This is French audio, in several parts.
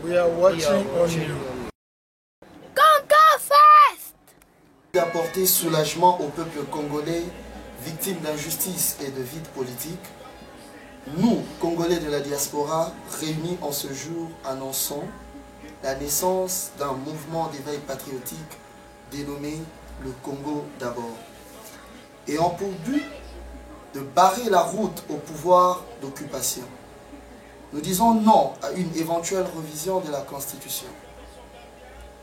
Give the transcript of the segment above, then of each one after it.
We are watching on you. Congo Fest! D'apporter soulagement au peuple congolais, victime d'injustice et de vide politique, nous, Congolais de la diaspora, réunis en ce jour, annonçons la naissance d'un mouvement d'éveil patriotique dénommé le Congo d'abord, ayant pour but de barrer la route au pouvoir d'occupation. Nous disons non à une éventuelle révision de la Constitution.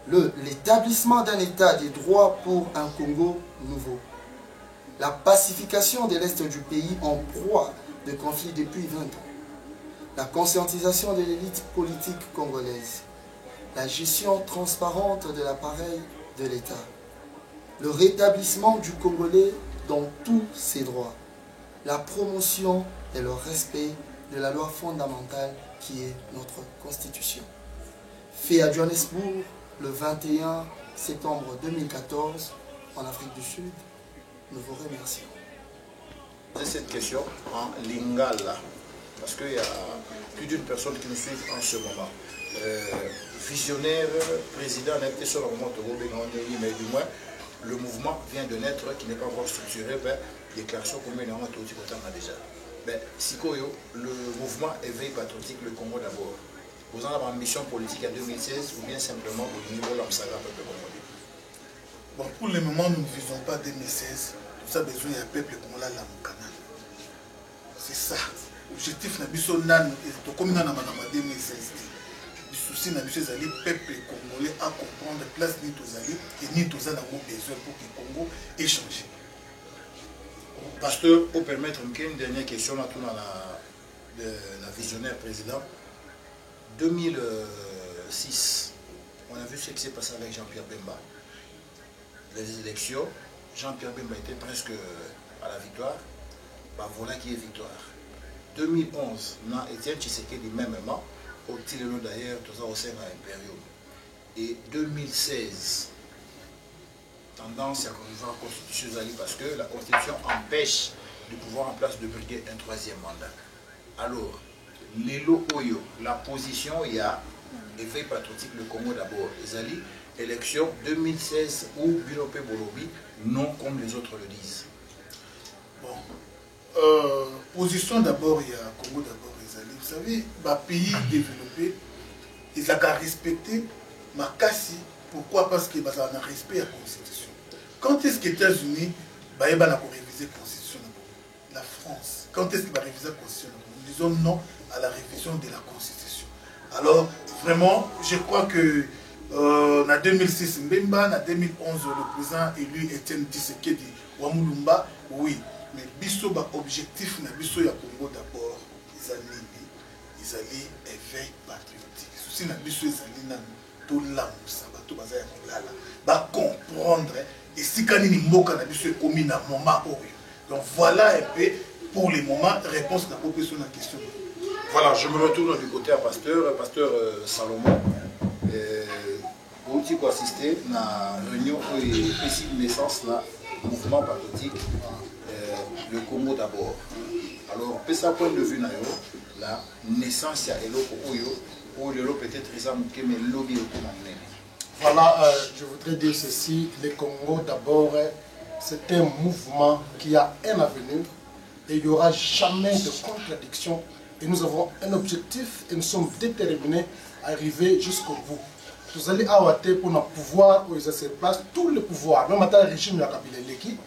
L'établissement d'un État des droits pour un Congo nouveau. La pacification de l'Est du pays en proie de conflits depuis 20 ans. La conscientisation de l'élite politique congolaise. La gestion transparente de l'appareil de l'État. Le rétablissement du Congolais dans tous ses droits. La promotion et le respect de la loi fondamentale qui est notre Constitution. Fait à Johannesburg le 21 septembre 2014 en Afrique du Sud, nous vous remercions. Cette question en lingala, parce qu'il y a plus d'une personne qui nous suit en ce moment. Visionnaire, président, mais du moins, le mouvement vient de naître, qui n'est pas encore structuré, déclaration commune déjà. Sikoyo, le mouvement éveil patriotique, le Congo d'abord. Vous en avez une mission politique en 2016 ou bien simplement au niveau de l'Amsaga peuple congolais? Bon, pour le moment, nous ne visons pas 2016. Nous avons besoin d'un peuple congolais à Mokana. C'est ça. L'objectif n'est pas de comme nous avons 2016. Le souci n'est pas de le peuple congolais à comprendre la place ni tous alliés et ni tous alliés ont besoin pour que le Congo ait changé. Pasteur, pour permettre une dernière question là, tout dans la visionnaire président. 2006, on a vu ce qui s'est passé avec Jean-Pierre Bemba. Les élections, Jean-Pierre Bemba était presque à la victoire. Voilà qui est victoire. 2011, Étienne Tshisekedi même au Tilelo d'ailleurs, tout ça au sein de l'Imperium. Et 2016, tendance à la Constitution parce que la Constitution empêche de pouvoir en place de briguer un troisième mandat. Alors, Lelo Oyo, la position, il y a effet patriotique, le Congo d'abord. Zali, élection 2016 ou Bilope Bolobi, non comme les autres le disent. Bon, position d'abord, il y a Congo d'abord, Zali. Vous savez, les pays développés, ils ont respecté ma casse. Pourquoi? Parce qu'ils ont respect à la Constitution. Quand est-ce que les États-Unis vont réviser la Constitution? La France. Quand est-ce qu'ils vont réviser la Constitution? Nous disons non à la révision de la Constitution. Alors, vraiment, je crois que en 2006, Mbemba, en 2011, le président élu Étienne Tshisekedi Wamulumba, oui. Mais biso ba objectif na biso ya Congo d'abord, ils allaient éveil patriotique. Souci na biso ils allaient tout là, tout bazaya kolala. Ba comprendre et si kanini mboka na biso commis na moment oyo. Donc voilà un peu pour le moment réponse à la proposition de la question. Voilà, je me retourne du côté à Pasteur Salomon. Vous qui assisté à la réunion et ici naissance là, mouvement patriotique, le Congo d'abord. Alors, de ce point de vue, la naissance est peut-être mais lobby Voilà, je voudrais dire ceci, le Congo d'abord, c'est un mouvement qui a un avenir et il n'y aura jamais de contradiction. Et nous avons un objectif et nous sommes déterminés à arriver jusqu'au bout. Vous allez avoir pour notre pouvoir, où ils ont sur place, tous les pouvoirs, même à le régime de la Kabylie,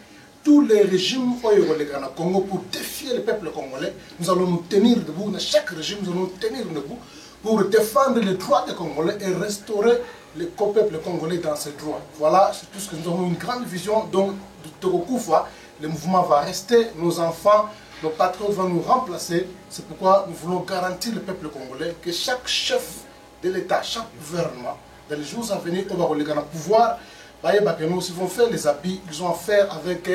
tous les régimes au Congo pour défier le peuple congolais, nous allons nous tenir debout, dans chaque régime, nous allons nous tenir debout pour défendre les droits des Congolais et restaurer le peuple congolais dans ses droits. Voilà, c'est tout ce que nous avons une grande vision. Donc, de Tokokoufa, le mouvement va rester, nos enfants, nos patriotes vont nous remplacer. C'est pourquoi nous voulons garantir le peuple congolais que chaque chef de l'État, chaque gouvernement, dans les jours à venir, on va le pouvoir. Ils vont faire les habits, ils ont affaire avec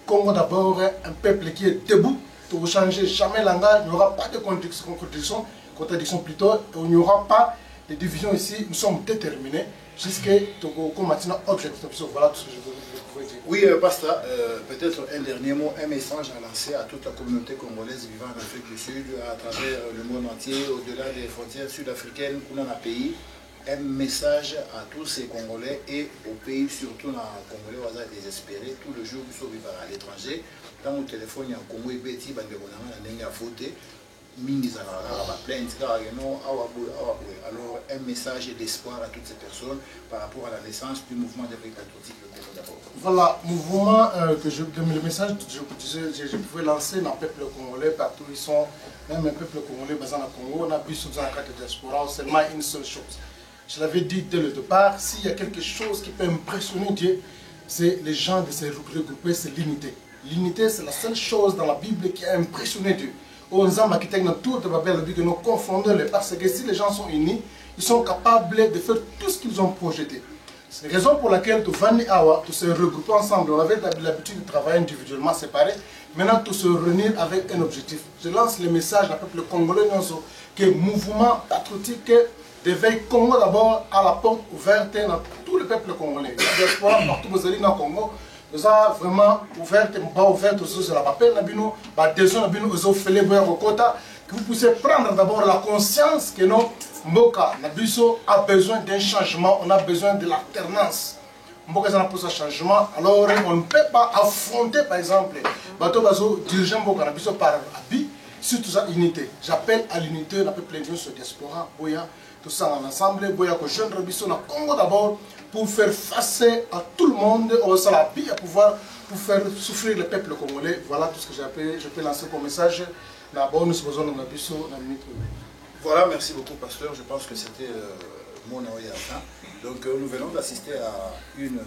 Congo d'abord, un peuple qui est debout pour ne changer jamais langage. Il n'y aura pas de contradiction plutôt, il n'y aura pas de division ici. Nous sommes déterminés jusqu'à comme maintenant objectif. Voilà tout ce que je pouvais dire. Oui, Pasta, peut-être un dernier mot, un message à lancer à toute la communauté congolaise vivant en Afrique du Sud, à travers le monde entier, au-delà des frontières sud-africaines, pour un pays. Un message à tous ces Congolais et au pays, surtout dans les Congolais, on va désespérer. Tout le jour, ils sont vivants à l'étranger. Dans mon téléphone, il y a un Congo et Betty, il y a voté. Alors, un message d'espoir à toutes ces personnes par rapport à la naissance du mouvement d'éveil patriotique, le Congo d'abord. Voilà, mouvement le message que je pouvais lancer dans le peuple congolais, partout ils sont, même le peuple congolais basé dans le Congo, on a vu sur la carte de diaspora seulement une seule chose. Je l'avais dit dès le départ, s'il y a quelque chose qui peut impressionner Dieu, c'est les gens de se regrouper, c'est l'unité. L'unité, c'est la seule chose dans la Bible qui a impressionné Dieu. On a quitté tout de Babel, que nous confondons parce que si les gens sont unis, ils sont capables de faire tout ce qu'ils ont projeté. C'est la raison pour laquelle tout Vani Awa, tout se regrouper ensemble. On avait l'habitude de travailler individuellement, séparés. Maintenant, tout se réunir avec un objectif. Je lance le message à peuple congolais que le mouvement patriotique d'éveil Congo d'abord à la porte ouverte dans tout le peuple congolais. La diaspora partout vous allez dans le Congo, nous avons vraiment ouvert aux la papel, que vous puissiez prendre d'abord la conscience que notre Mboka Nabiso a besoin d'un changement, on a besoin de l'alternance. Mboka a besoin d'un changement, alors on ne peut pas affronter par exemple Bato Bazo dirigeant Mboka Nabiso par habit, surtout sa unité. J'appelle à l'unité, la peuple indien sur diaspora, Boya. Tout ça ensemble, Boya que jeune Robinson a Congo d'abord pour faire face à tout le monde, au salabi à pouvoir pour faire souffrir le peuple congolais. Voilà tout ce que je peux lancer comme message. Voilà, merci beaucoup pasteur, je pense que c'était mon envoyé à la fin. Donc nous venons d'assister à une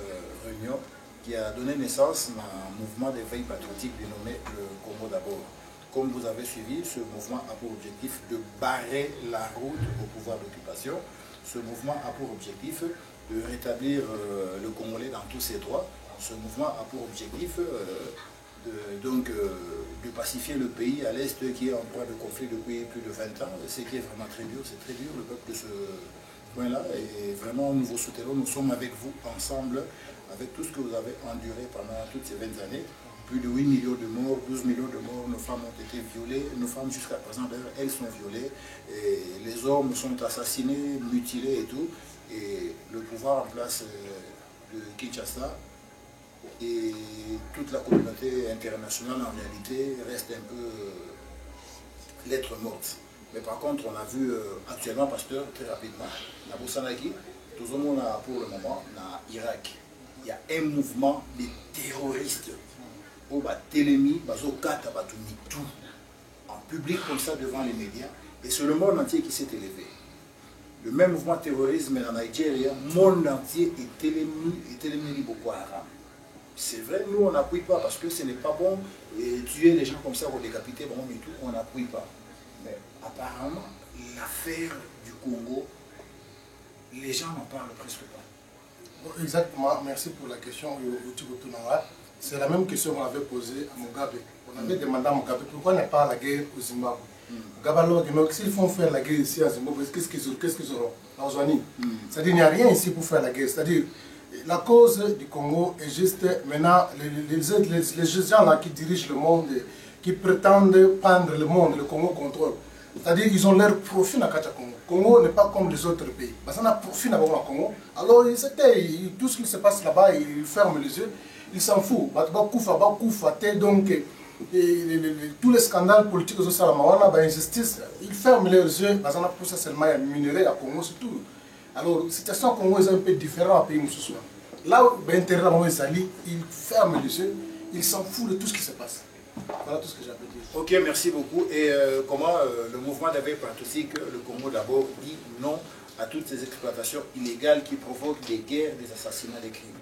réunion qui a donné naissance à un mouvement d'éveil patriotique dénommé le Congo d'abord. Comme vous avez suivi, ce mouvement a pour objectif de barrer la route au pouvoir d'occupation. Ce mouvement a pour objectif de rétablir le Congolais dans tous ses droits. Ce mouvement a pour objectif de pacifier le pays à l'Est qui est en proie de conflit depuis plus de 20 ans. Ce qui est vraiment très dur, c'est très dur, le peuple de ce point-là. Et vraiment, nous vous soutenons, nous sommes avec vous ensemble, avec tout ce que vous avez enduré pendant toutes ces 20 années. Plus de 8 millions de morts, 12 millions de morts, nos femmes ont été violées, nos femmes jusqu'à présent d'ailleurs, elles sont violées, et les hommes sont assassinés, mutilés et tout, et le pouvoir en place de Kinshasa et toute la communauté internationale en réalité reste un peu lettre morte. Mais par contre, on a vu actuellement, pasteur, très rapidement, à Boussanaki, tout le monde pour le moment, en Irak, il y a un mouvement de terroristes. Tout en public comme ça devant les médias, et c'est le monde entier qui s'est élevé. Le même mouvement terrorisme en Nigeria, le monde entier est élevé Boko Haram. C'est vrai, nous on n'appuie pas parce que ce n'est pas bon et tuer les gens comme ça ou décapiter, bon, et tout, on n'appuie pas. Mais apparemment, l'affaire du Congo, les gens n'en parlent presque pas. Exactement, merci pour la question. C'est la même question qu'on avait posée à Mugabe. On avait demandé à Mugabe pourquoi n'est pas la guerre au Zimbabwe. Mugabe, s'ils font faire la guerre ici à Zimbabwe, qu'est-ce qu'ils auront? C'est-à-dire qu'il n'y a rien ici pour faire la guerre. C'est-à-dire la cause du Congo est juste maintenant les gens là qui dirigent le monde, qui prétendent prendre le monde, le Congo contrôle. C'est-à-dire qu'ils ont leur profit dans le Congo. Le Congo n'est pas comme les autres pays. Parce qu'on a profit dans le Congo. Alors tout ce qui se passe là-bas, ils ferment les yeux. Ils s'en foutent. Donc, tous les scandales politiques au Salamawala, l'injustice, ils ferment leurs yeux. Parce qu'on a poussé seulement à minerer à Congo, c'est tout. Alors, la situation au Congo est un peu différente du pays où là où ils ferment les yeux, ils s'en foutent de tout ce qui se passe. Voilà tout ce que j'avais dit. Ok, merci beaucoup. Et comment le mouvement d'éveil patriotique, le Congo d'abord, dit non à toutes ces exploitations illégales qui provoquent des guerres, des assassinats, des crimes?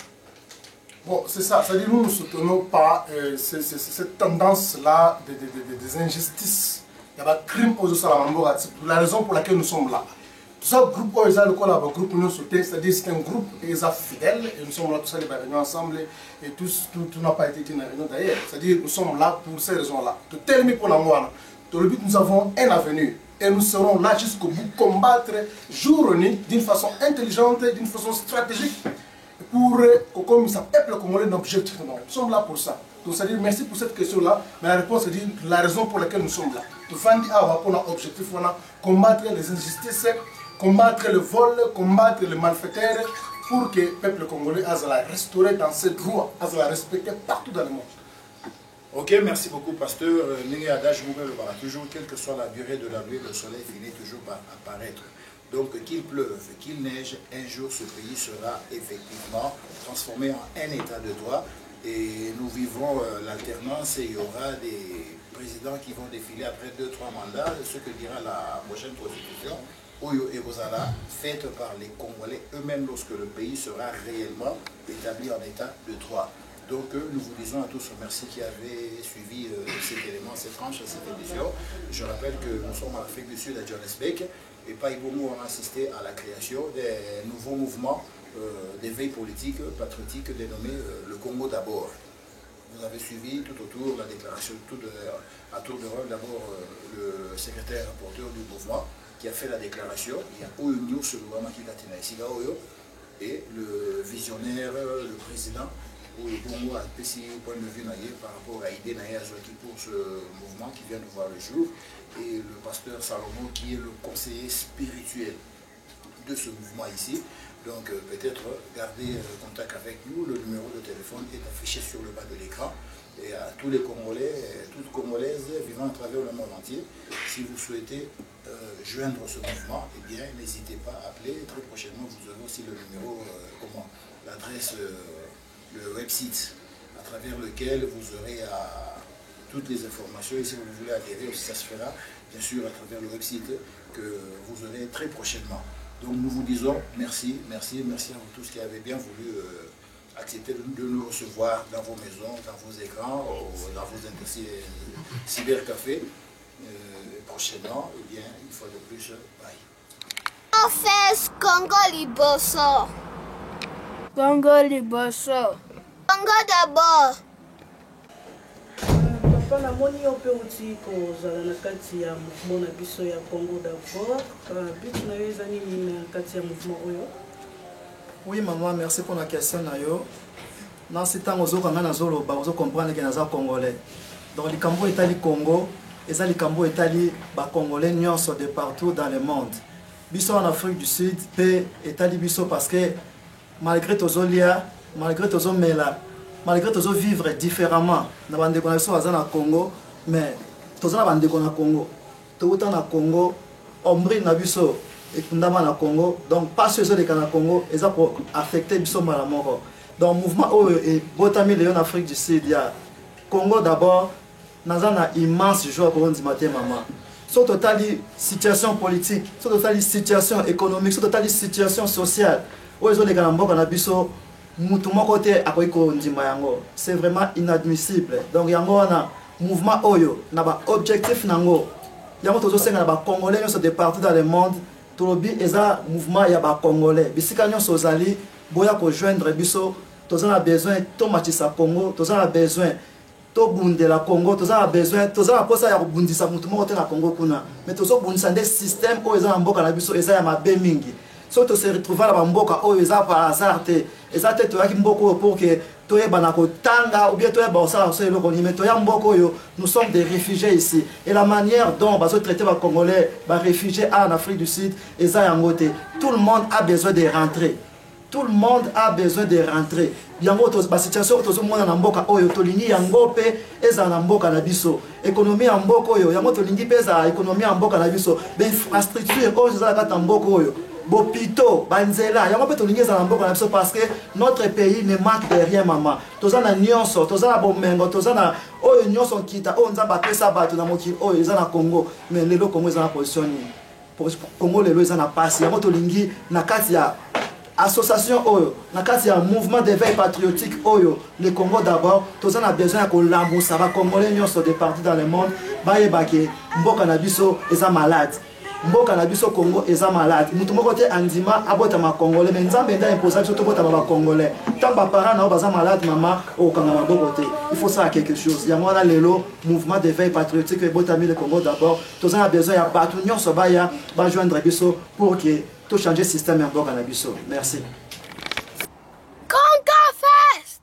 Bon, c'est ça. C'est-à-dire nous ne soutenons pas cette tendance-là des injustices. Il y a des crimes aux Salamambora. C'est la raison pour laquelle nous sommes là. Tout ça, le groupe OESA, le groupe nous soutient, c'est-à-dire c'est un groupe fidèle et nous sommes là, tous ça, les réunions ensemble et tout n'a pas été une réunion d'ailleurs. C'est-à-dire nous sommes là pour ces raisons-là. Tout est mis pour la moine. Dans le but, nous avons un avenir. et nous serons là jusqu'au bout, combattre jour et nuit d'une façon intelligente, d'une façon stratégique pour que comme le peuple congolais objectivement. Nous sommes là pour ça. Donc ça dit merci pour cette question-là, mais la réponse est la raison pour laquelle nous sommes là. Nous faisons pour notre objectif, combattre les injustices, combattre le vol, combattre les malfaiteurs, pour que le peuple congolais soit restauré dans ses droits, soit respecté partout dans le monde. Ok, merci beaucoup, pasteur. Toujours, quelle que soit la durée de la nuit, le soleil finit toujours par apparaître. Donc, qu'il pleuve, qu'il neige, un jour ce pays sera effectivement transformé en un état de droit. Et nous vivrons l'alternance et il y aura des présidents qui vont défiler après 2-3 mandats, ce que dira la prochaine constitution. Oyo et Rosala, faite par les Congolais eux-mêmes lorsque le pays sera réellement établi en état de droit. Donc nous vous disons à tous merci qui avez suivi cet élément, cette tranche, cette édition. Je rappelle que nous sommes en Afrique du Sud à Johannesburg et Païboumou a assisté à la création des nouveaux mouvements d'éveil politique, patriotique dénommé le Congo d'abord. Vous avez suivi tout autour la déclaration, à tour de rôle d'abord le secrétaire rapporteur du mouvement qui a fait la déclaration, il y a Oyo News, et le visionnaire, le président, où le Congo a fait point de vue par rapport à l'idée pour ce mouvement qui vient de voir le jour, et le pasteur Salomon qui est le conseiller spirituel de ce mouvement ici. Donc peut-être garder contact avec nous, le numéro de téléphone est affiché sur le bas de l'écran. Et à tous les Congolais, toutes Congolaises vivant à travers le monde entier, si vous souhaitez joindre ce mouvement, eh bien n'hésitez pas à appeler. Très prochainement, vous aurez aussi le numéro, l'adresse, le website à travers lequel vous aurez toutes les informations. Et si vous voulez adhérer aussi, ça se fera bien sûr à travers le website que vous aurez très prochainement. Donc nous vous disons merci, merci, merci à vous tous qui avez bien voulu accepter de nous recevoir dans vos maisons, dans vos écrans, dans vos cybercafés. Prochainement, et bien, une fois de plus, bye. On fait Congo Liboso. Congo Liboso. Congo d'abord. Papa na moni ope uti kozala na kati ya mouvement na biso ya Congo d'abord. Bitu na yo ezani na kati ya mouvement oyo. Oui maman, merci pour la question na yo. Dans ce temps ozokanga na zolo ba ozo comprendre que naza congolais. Donc les Cambo etali Congo, et ça les Cambo etali ba congolais nyonso de partout dans le monde. Biso en Afrique du Sud, pe etali biso parce que malgré tozolia, malgré tozomela, malgré tozo vivre différemment na bande connexion aza na Congo, mais tozana bande na Congo. Touta na Congo, omri na biso et kundama na Congo, donc pas ceux de na Congo, et ça pour affecter biso malamoko. Donc mouvement et botami Léon Afrique du Sud, il y a Congo d'abord, nous avons une immense joie pour nous dire maman. Sur total situation politique, sur total situation économique, sur total situation sociale, c'est vraiment inadmissible. Donc il y a un mouvement oyo, un objectif nango. Il y a un Congolais de partout dans le monde. Tout le mouvement il y a Congolais. Bisika sozali boya ko joindre biso. Tous on a besoin tomatisa Congo, tous on a besoin tobundela Congo, tous on a besoin tous on a posa ya bundisa mutu moko te na Congo kuna. Mais tous on bundisa des systèmes o eza mboka na biso eza ya mabe mingi. So to se retrouver la mboka o eza par hasard te. Eza te to ya mboko pour que toyeba na kotanga ou bien toyeba osala so eloko ni mais to ya mboko yo nous sommes des réfugiés ici. Et la manière dont bazo traiter les Congolais, les réfugiés en Afrique du Sud eza yango te. Tout le monde a besoin de rentrer. Tout le monde a besoin de rentrer. Yango to ba situation to zo mona na mboka oyo to lingi yango pe eza na mboka na biso. Économie ya mboka oyo yango to lingi pesa économie ya mboka na biso. Be infrastructure oyo za kata mboka oyo. Bopito, banzela, yango pe to lingi eza na mboka na biso parce que notre pays ne manque de rien maman. Toza na nyonso, toza na bomengo, toza na oyo nyonso kita o nzamba pesa bato na mokili oyo eza na Congo. Mais lelo Congo eza na position ni. Pour Congo lelo eza na passe. Yango to lingi na kati ya association oyo na kati ya mouvement d'éveil patriotique oyo le Congo d'abord tous on a besoin de lambusa ba congolais nyonso de partout dans le monde ba yebake mboka na biso eza malade mboka na biso Congo eza malade mutu moko te andima abota ma congolais mais nzambe nda imposer biso to bota ba congolais tant ba parents na baza malade mama o kanga maboko te il faut ça quelque chose ya mwana lelo mouvement de veille patriotique et botami le Congo d'abord tous on a besoin ya batu nyonso baya ba joindre biso pour que tout changer système ya mboka na biso merci. Congo first.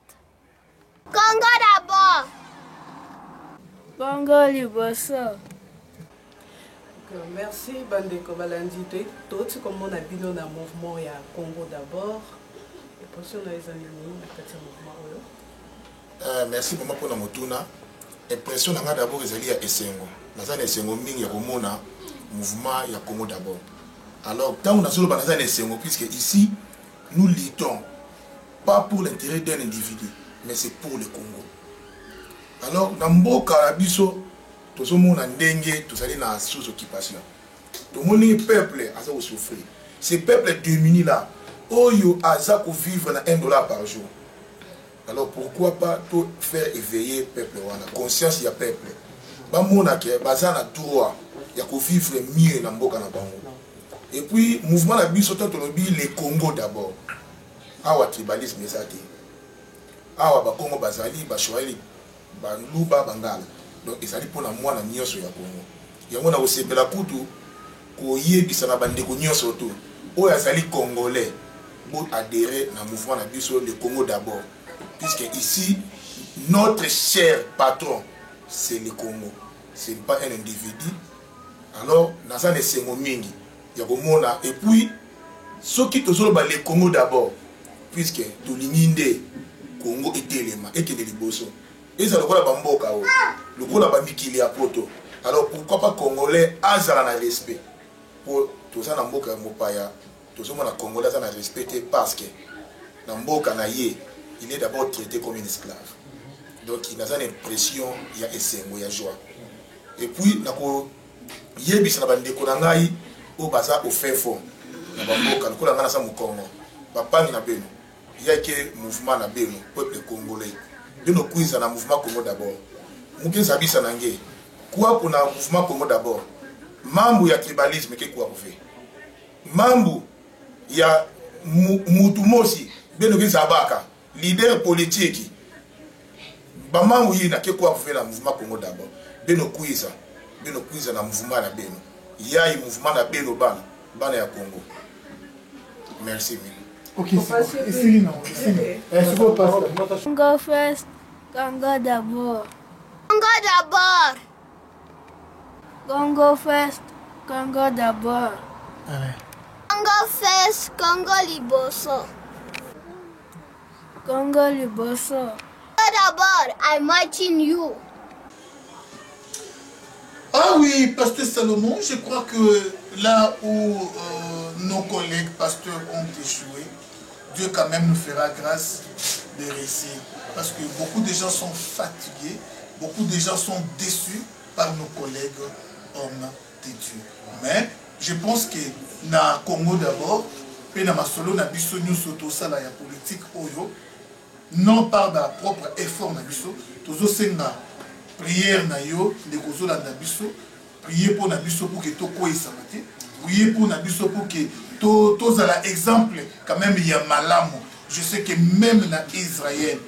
Congo d'abord. Congo liboso. Merci Bandeko Balandi. Tout comme on a vu dans le mouvement, il y a Congo d'abord. Et pour ça, on a les animaux, on a fait ce mouvement. Merci pour la motuna. Impression d'abord, ils à Essengo. Dans un Essengo, il y a un mouvement, il y a Congo d'abord. Alors, quand on a solo dans un Essengo, puisque ici, nous luttons pas pour l'intérêt d'un individu, mais c'est pour le Congo. Alors, dans Mboka Karabiso, tout le monde a dengue, tout ça est dans sous-occupation. Tout le monde peuple a souffert. Ces peuples démunis là, Oyo a vivre à $1 par jour. Alors pourquoi pas tout faire éveiller le peuple, la conscience du peuple. Bamona ke bazana droit, il y a vivre mieux dans Mboka na bango. Et puis mouvement la biso tant le Congo d'abord. Awa tribalisme ezati. Awa ba Congo bazali ba Swahili ba Luba Bangala. Donc ezali pona mwana nyonso ya Congo. Yango na osepela kutu ko yebisa na bandeko nyonso to. Oyo azali congolais pour adhérer na mouvement na biso le Congo d'abord. Puisque ici notre cher patron c'est le Congo. Ce n'est pas un individu. Alors dans ça les sengo mingi ya komona et puis ceux qui tozolo ba le Congo d'abord puisque to linginde Congo etelema ekende liboso. Et ça le quoi la bamboka o. Le quoi la bamikili ya poto. Alors pourquoi pas congolais azala na respect pour tout ça na mboka mopaya tout ça na congolais azala na respecté parce que na mboka na ye il est d'abord traité comme un esclave. Donc il a une impression il y a esengo ya joie. Et puis nako yebisa na bandeko na ngai o baza au fin fond na bamboka lokola ngana sa mukongo bapangi na beno il y a que mouvement na beno peuple congolais beno kuiza na mouvement Congo d'abord mukinza bisa nange quoi pour na mouvement Congo d'abord mambo ya tribalisme ke quoi fait mambo ya mutu mosi beno kinza baka leader politique bamangu yi na ke quoi fait la mouvement Congo d'abord beno kuiza na mouvement na beno il y a un mouvement na beno bana ya Congo. Merci. Ok, ici non. Est-ce qu'on passe Congo first, Congo d'abord. Congo d'abord. Congo first, Congo d'abord. Congo first, Congo liboso. Congo liboso. Congo d'abord, I'm watching you. Ah oui, Pasteur Salomon, je crois que là où nos collègues pasteurs ont échoué, Dieu quand même nous fera grâce de réussir. Parce que beaucoup de gens sont fatigués, beaucoup de gens sont déçus par nos collègues hommes de Dieu. Mais je pense que na Congo d'abord, et na masolo na biso nyonso tosala ya politique oyo, non par ma propre effort na biso, tozo senga prière na yo les kozola na biso, prier pour na biso pour que to ko isamate, prier pour na biso pour que to za la exemple quand même il y a malamu. Je sais que même na Israël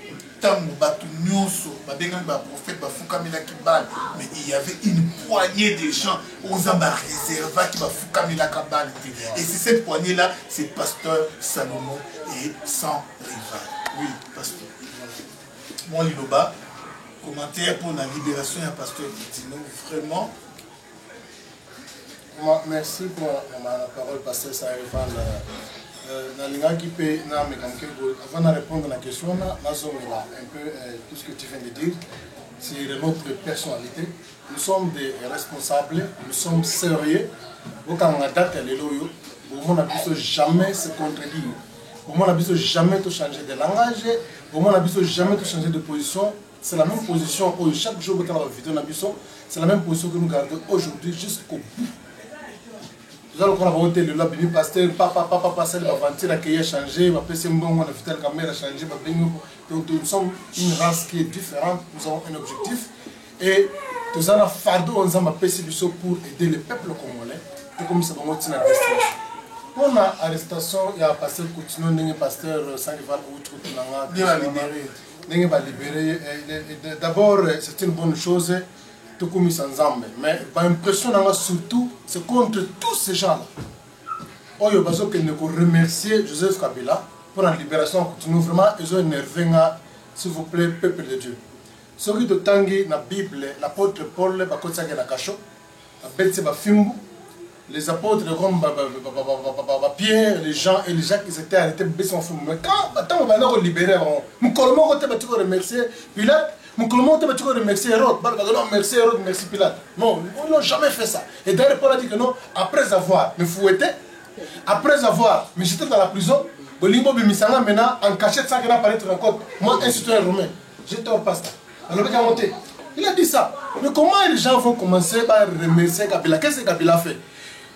tango batu nyonso ba benga ba prophète ba fukamila kibal, mais il y avait une poignée de gens aux amba réserva qui ba fukamila kabal. Et c'est cette poignée là, c'est pasteur Salomon et sans rival. Oui, pasteur. Moi liloba commentaire pour la libération du pasteur Ditino, vraiment. Merci pour la parole, pasteur Sarifan. Avant de répondre à la question, un peu tout ce que tu viens de dire, c'est notre personnalité. Nous sommes des responsables, nous sommes sérieux. Quand on a date, on n'a jamais se contredire. On n'a jamais changer de langage, on n'a jamais changer de position. C'est la même position, chaque jour que nous vidéo, c'est la même position que nous gardons aujourd'hui jusqu'au bout. Nous allons voter le lobby pasteur, papa, c'est l'aventure qui a changé, ma PC on a fait la caméra changé, donc nous sommes une race qui est différente, nous avons un objectif et nous allons fardeau, on a PC pour aider le peuple congolais comme ça on tient on a arrestation il y a pasteur Coutinho n'est pasteur Sangival n'est pas libéré d'abord c'est une bonne chose tout comme ça ensemble mais par impression surtout c'est contre tous ces gens là oh yo bazo que ne remercier Joseph Kabila pour la libération Coutinho vraiment ils ont énervé s'il vous plaît peuple de Dieu ce qui de tangi na Bible l'apôtre Paul bakotsa na kacho bête ba fimbu les apôtres comme Pierre, les gens et les Jacques, ils étaient arrêtés. Mais quand on va nous libérer, nous colmons tu remercier Pilate, nous colmons tu remercier Hérode, merci Hérode, merci Pilate. Non, ils n'ont jamais fait ça. Et d'ailleurs, Paul a dit que non, après avoir me fouetté, après avoir me jeté dans la prison, Bolimbo Bimisanga maintenant en cachette sans qu'il apparaître encore. Moi, un citoyen romain, j'étais au pasteur. Alors, il a dit ça. Mais comment les gens vont commencer par remercier Kabila? Qu'est-ce que Kabila fait?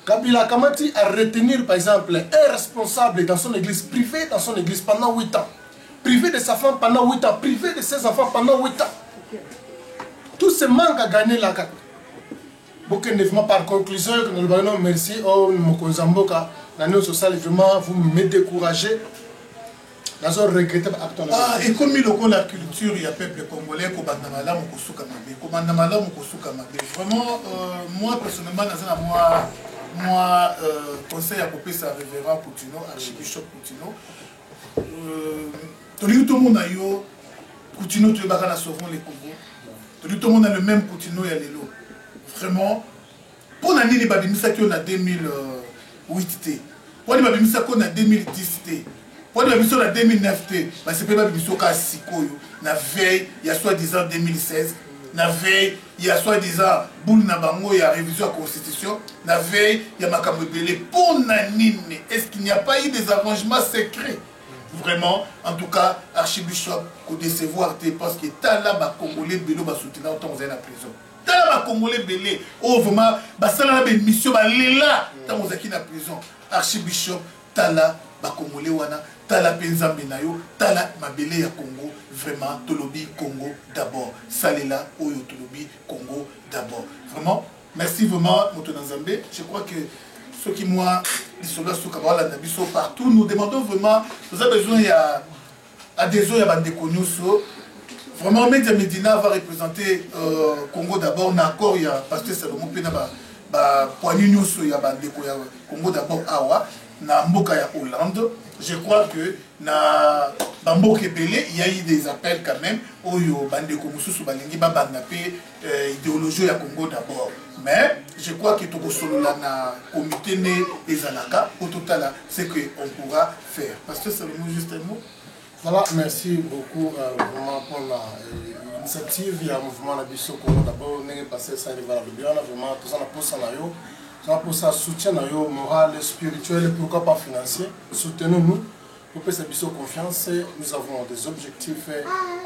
Kabila Kamati a retenir par exemple un responsable dans son église, privé dans son église pendant 8 ans, privé de sa femme pendant 8 ans, privé de ses enfants pendant 8 ans. Tout ce manque à gagner la carte. Par conclusion, nous allons merci au Mokonzamboka, l'année sociale, vraiment vous me découragez. Et comme il y a la culture, il y a peuple congolais, vraiment, moi personnellement, moi, conseil à couper ça révérend Coutinho, archibishop Coutinho. Tout le monde a eu Coutinho, tu es barré à sauver les Congo. Tout le monde a le même Coutinho et Allélo. Vraiment, pour l'année, il y a des missions qui ont 2008. Pour l'année, il y a des missions qui ont 2010. Pour l'année, il y a 2009. C'est pas des missions qui ont Sikoyo. La veille, il y a soi-disant 2016. La veille, il y a soi-disant boule na bango, il y a révision à la constitution. La veille, il y a Makambo Belé. Pour Nanine, est-ce qu'il n'y a pas eu des arrangements secrets? Vraiment, en tout cas, archibishop, qu'on décevoir, parce que Tala ba Congolais Belé va soutenir autant vous êtes en prison. Tala ba Congolais Belé, oh vraiment, ça là une mission, là, tant vous êtes en prison. Archibishop, Tala ba Congolais wana. Tala Penzambe Nayo, Tala Mabele ya Congo, vraiment, Tolobi Congo d'abord. Salela Oyo Tolobi Congo d'abord. Vraiment, merci vraiment, Motonazambe. Je crois que ceux qui moi, les soldats sous Kabala Nabiso partout, nous demandons vraiment, nous avons besoin, il y a adhésion, il y a Bandekonyuso. Vraiment, Média Medina va représenter Congo d'abord. On a encore, il y a Pasteur Salomon Pena, Poignunyuso, il y a Bandeko, Congo d'abord, Awa, na Mboka ya Hollande. Je crois que na Bamboke Belé, il y a eu des appels quand même au Bandeko Moussousou Balingi Babandapé idéologie ya Congo d'abord. Mais je crois que tout le na comité né et Zalaka, au total, c'est ce qu'on pourra faire. Parce que c'est le mot juste un mot. Voilà, merci beaucoup vraiment pour l'initiative. Il y a un mouvement à Bissau Congo d'abord, on est passé ça arrive à la Bibiana, vraiment tout ça on a pour ça pour ça soutien moral, spirituel, pourquoi pas financier. Soutenez-nous pour que ça puisse confiance. Nous avons des objectifs.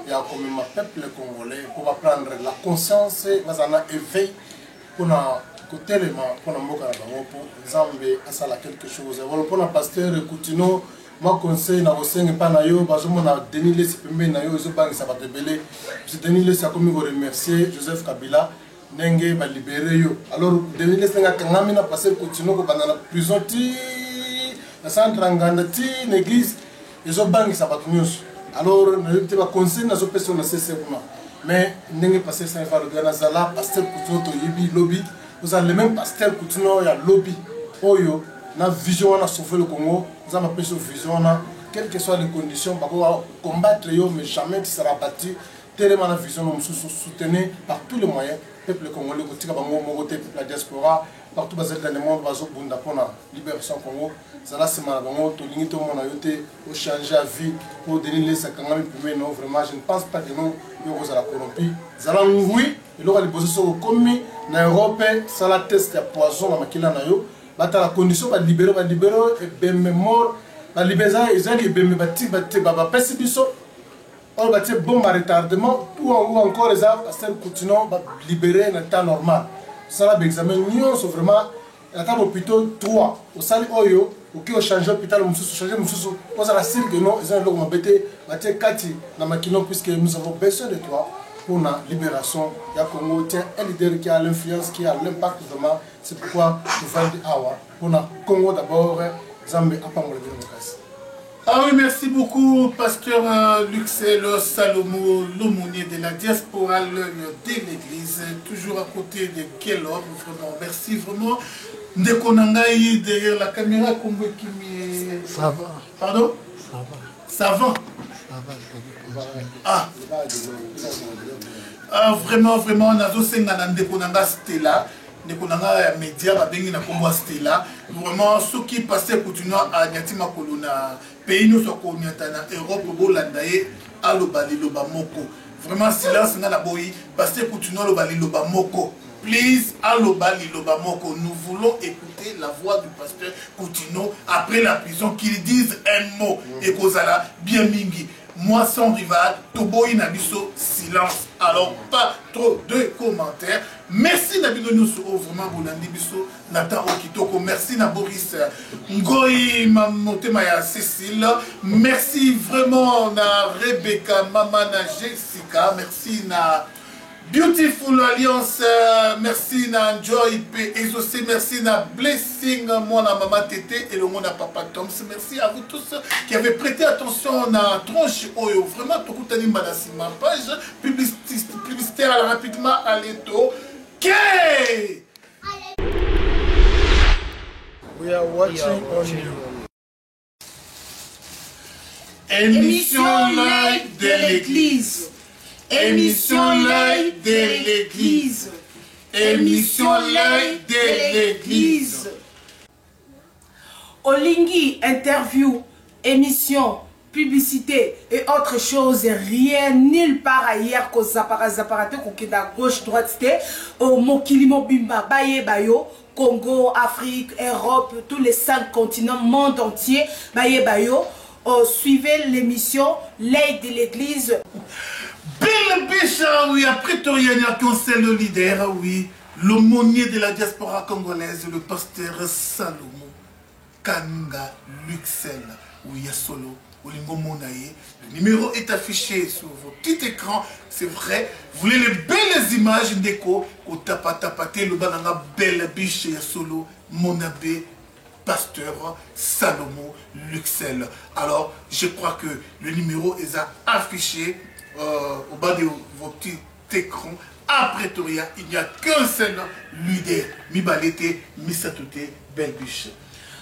Il y a comme un peuple congolais pour prendre la conscience, nous avons éveil pour côté les mains, pour nous pour Zambé, à ça quelque chose. Pour le pasteur Coutinho, moi conseil na osenge pa na yo bazomona Denis Lesipembe na yo ezobanga ça va te belé. C'est Denis Les a comme remercier Joseph Kabila. Nenge va libérer yo. Alors Denis Les nga kangami na passer Coutinho ko bana na prison ti na centre nganda ti l'église ezobanga ça va nyos. Alors na te ba conseil na zo personne na cessement. Mais nenge passer ça va le Zala pasteur Coutinho to yibi lobby. Vous avez le même pasteur Coutinho ya lobby. Oyo na vision on a sauvé le Congo. Nous avons pris cette vision quelles que soient les conditions pour combattre yo mais jamais qui sera battu. Tellement la vision nous soutenir par tous les moyens. Peuple congolais, peuple la diaspora, partout dans le monde, pour la libération Congo. Ça là c'est malheureux, tout le monde a été changer la vie pour donner les 50 000 non vraiment je ne pense pas que nous nous allons corrompu. Ça là oui, il aura les positions commis en Europe, ça la test de poison dans makila na yo. Bata la condition va libérer et ben mort, la libération ils ont ben bati baba pesibiso. On va dire bon retardement ou encore les arbres Coutinho va libérer dans le temps normal. Ça là l'examen nous sont vraiment la table plutôt 3 au sali oyo OK au changer hôpital mususu changer mususu pose la cirque non ils ont le m'embêter va dire kati na makino puisque nous avons besoin de toi pour la libération du Congo. C'est un leader qui a l'influence, qui a l'impact vraiment. C'est pourquoi nous faisons des awa. Pour le Congo d'abord, Zambé a pas de démocratie. Ah oui, merci beaucoup, pasteur Luxel Salomo, l'aumônier de la diaspora, l'œil de l'église, toujours à côté de Kellogg. Vraiment, merci vraiment. Ndekonangaï derrière la caméra, comme qui m'est. Ça va. Pardon? Ça va. Ça va. Ça va. Ah, vraiment, vraiment, on a aussi un Ndekonanga Stella. Ndekonanga média, babengi na kombo Stella. Vraiment, ceux qui passaient continuent à Nyatima Kolona. Pays nous sommes connus en Europe, Bolandaye, à l'Obali Lobamoko. Vraiment, silence n'a la boyi, parce que continuons à l'Obali Lobamoko. Please, à l'Obali Lobamoko. Nous voulons écouter la voix du pasteur Coutinho après la prison, qu'ils disent un mot. Et Kozala, bien mingi. Moi sans rival, Toboyi Nabiso, silence. Alors, pas trop de commentaires. Merci Nabino Nyuso, vraiment Bolandi Biso, Nathan Okitoko. Merci na Boris Ngoyi, Mamotema Cécile. Merci vraiment na Rebecca, Maman na Jessica. Merci na Beautiful Alliance. Merci na Joy P. Exaucé. Merci na Blessing, moi la Maman Tété et le monde à Papa Toms. Merci à vous tous qui avez prêté attention à Tronche Oyo. Vraiment, tout le monde ma page publicitaire rapidement à l'éto. Okay. We are watching on you. Émission live de l'église. Émission live de l'église. Émission live de l'église. Olingi, interview, émission, publicité et autre chose, rien nulle part ailleurs qu'aux apparate qu'on à gauche, droite, au Mokilimo Bimba, Baye Bayo, Congo, Afrique, Europe, tous les 5 continents, monde entier, Baye Bayo. Suivez l'émission L'œil de l'église. Bill Bishop, oui, après Toriania, conseil le leader, oui, l'aumônier de la diaspora congolaise, le pasteur Salomo Kanga Luxel, oui, Solo. Le numéro est affiché sur votre petit écran, c'est vrai. Vous voulez les belles images d'écho, au tapate, le banana belle biche solo, mon abbé, pasteur Salomo Luxel. Alors, je crois que le numéro est affiché au bas de votre petit écran. Après Toria, il n'y a qu'un seul leader, Mibalete, Misatoute, belle biche.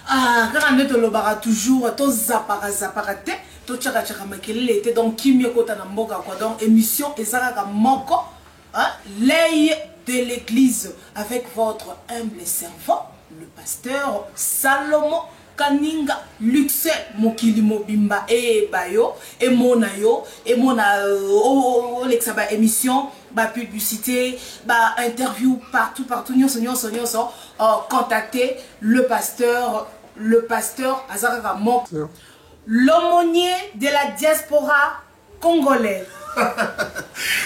Ah, quand on est au lobara toujours, to zaparate, to tchaka makele était donc kimia kota na mboka quoi donc émission ezaka moko, hein, l'œil de l'église avec votre humble servant, le pasteur Salomo Kaninga Luxel Mokili Mobimba et Bayo et Monayo et Mona l'exaba émission ba publicité ba interview partout nyonso contactez le pasteur Azaraka Mok, l'aumônier de la diaspora congolaise.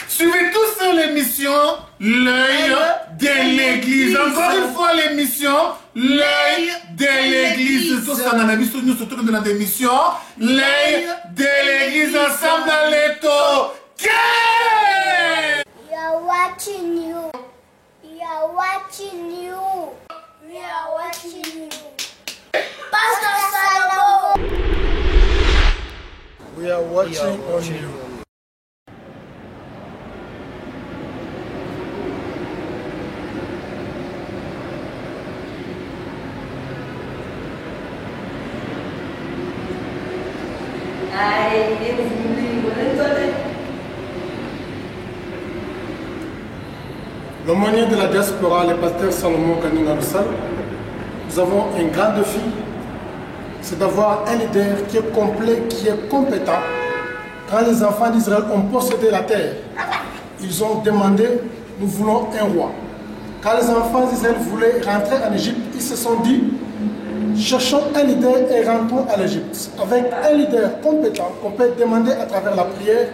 Suivez tous sur l'émission L'œil de l'église. Encore une fois l'émission L'œil de l'église. Tout ça dans la mission, nous sommes dans l'émission L'œil de l'église ensemble dans l'étau. We are watching you. We are watching you. We are watching you. Pastor Salomo. We are watching on you. L'aumônier de la diaspora, le pasteur Salomon Kaninga Luxel, nous avons un grand défi, c'est d'avoir un leader qui est complet, qui est compétent. Quand les enfants d'Israël ont possédé la terre, ils ont demandé, nous voulons un roi. Quand les enfants d'Israël voulaient rentrer en Égypte, ils se sont dit, cherchons un leader et rentrons à l'Égypte. Avec un leader compétent qu'on peut demander à travers la prière,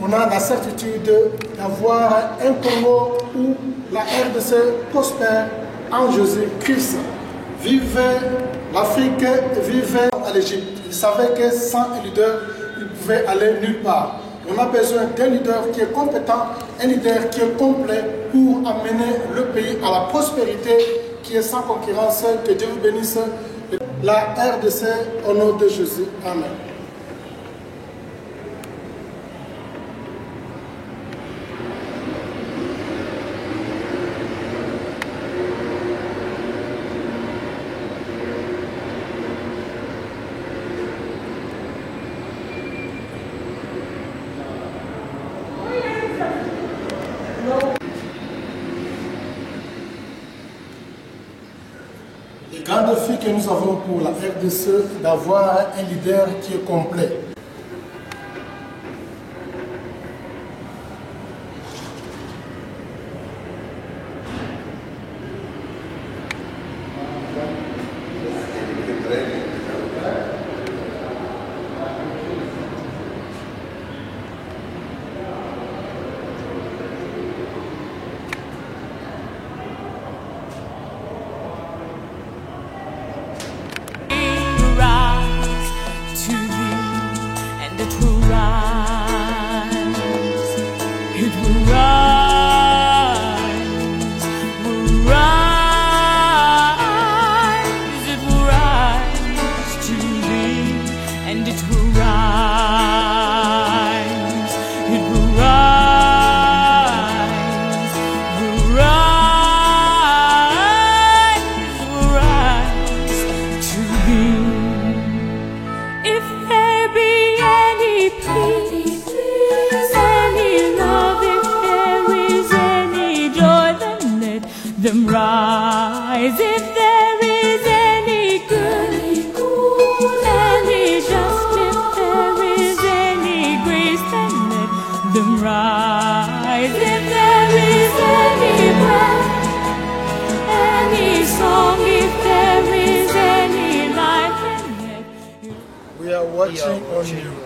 on a la certitude d'avoir un Congo où la RDC prospère en Jésus-Christ. Vive l'Afrique, vive à l'Égypte. Ils savaient que sans un leader, ils pouvaient aller nulle part. On a besoin d'un leader qui est compétent, un leader qui est complet pour amener le pays à la prospérité qui est sans concurrence. Que Dieu vous bénisse. La RDC au nom de Jésus. Amen. Le grand défi que nous avons pour la RDC, d'avoir un leader qui est complet. Them rise if there is any good, any just, if there is any grace, then let them rise. If there is any breath, any song, if there is any life, then let We are watching on you.